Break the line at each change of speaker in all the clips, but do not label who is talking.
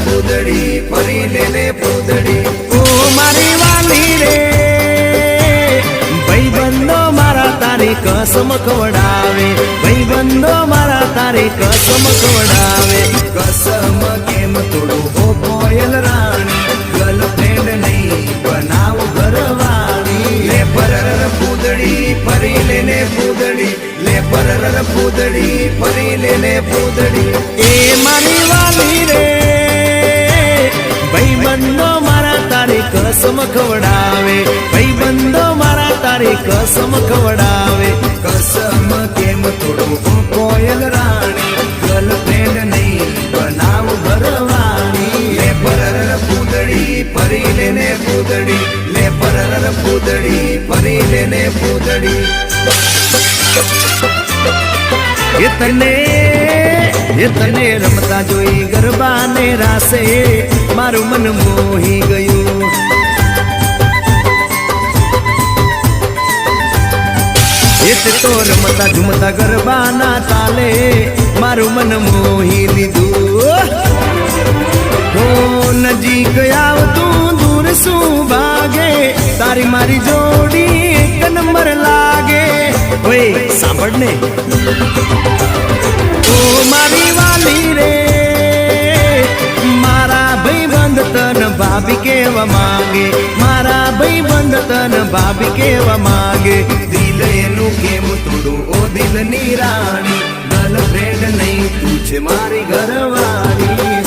પૂદડી ફરી લેને પૂદડી
ઓ મારી વાલી રે ભાઈબંધો મારા તારી કસમ ખવડાવે ભાઈબંધો મારા તારી કસમ ખવડાવે
કસમ કેમ તોડું ઓ કોયલ રાણી ગર્લફ્રેન્ડ નહીં બનાવ ઘરવાળી લે પરર પૂદડી ફરી લેને પૂદડી લે પરર પૂદડી ફરી લેને પૂદડી
એ મારી વાલી રે ભાઈબંધો મારા તારી કસમ ખવડાવે ભાઈબંધો મારા તારી કસમ ખવડાવે
કસમ કેમ તોડું ઓ કોયલ રાણી ગર્લફ્રેન્ડ નહીં બનાવ ઘરવાળી લે પરર પૂદડી ફરી લેને પૂદડી લે પરર પૂદડી ફરી લેને પૂદડી
એ તને રમતા જોઈ ગરબાને રાસે મારું મન મોહી ગયું તો રમતા ઝુમતા ગરબાના તાલે મારું મન મોહી લીધું હો નજીક આવતું દૂર શું ભાગે તારી મારી જોડી એક નંબર લાગે ઓય સાંભળ ને ઓ મારી વાલી રે મારા ભાઈબંધ તન ભાભી કેવા માંગે મારા ભાઈબંધ તન ભાભી કેવા માંગે
દિલ એનું કેમ તોડું ઓ દિલની રાણી ગર્લફ્રેન્ડ નહીં તું છે મારી ઘરવાળી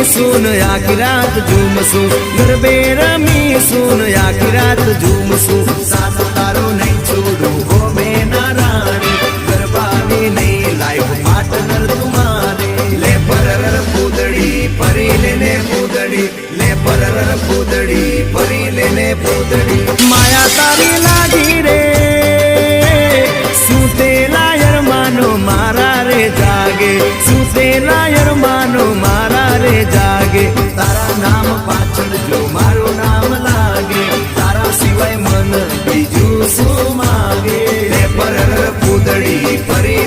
सुन आखी रात झूमसू गरबे रमी सुन आखी रात झूमसू
साथ तारो नहीं छोड़ू हो बेना रानी गरबानी नहीं लाइफ पार्टनर तुम्हारे ले परर पूदड़ी फरी लेने पूदड़ी ले परर पूदड़ी फरी लेने पूदड़ी
माया तारी लागी रे सुतेला मानो मारा रे जागे सुतेला मानो मारा रे जागे
तारा नाम पाछળ जो मारो नाम लागे तारा सिवाय मन बीजू सु मागे ले परर पूदड़ी फरी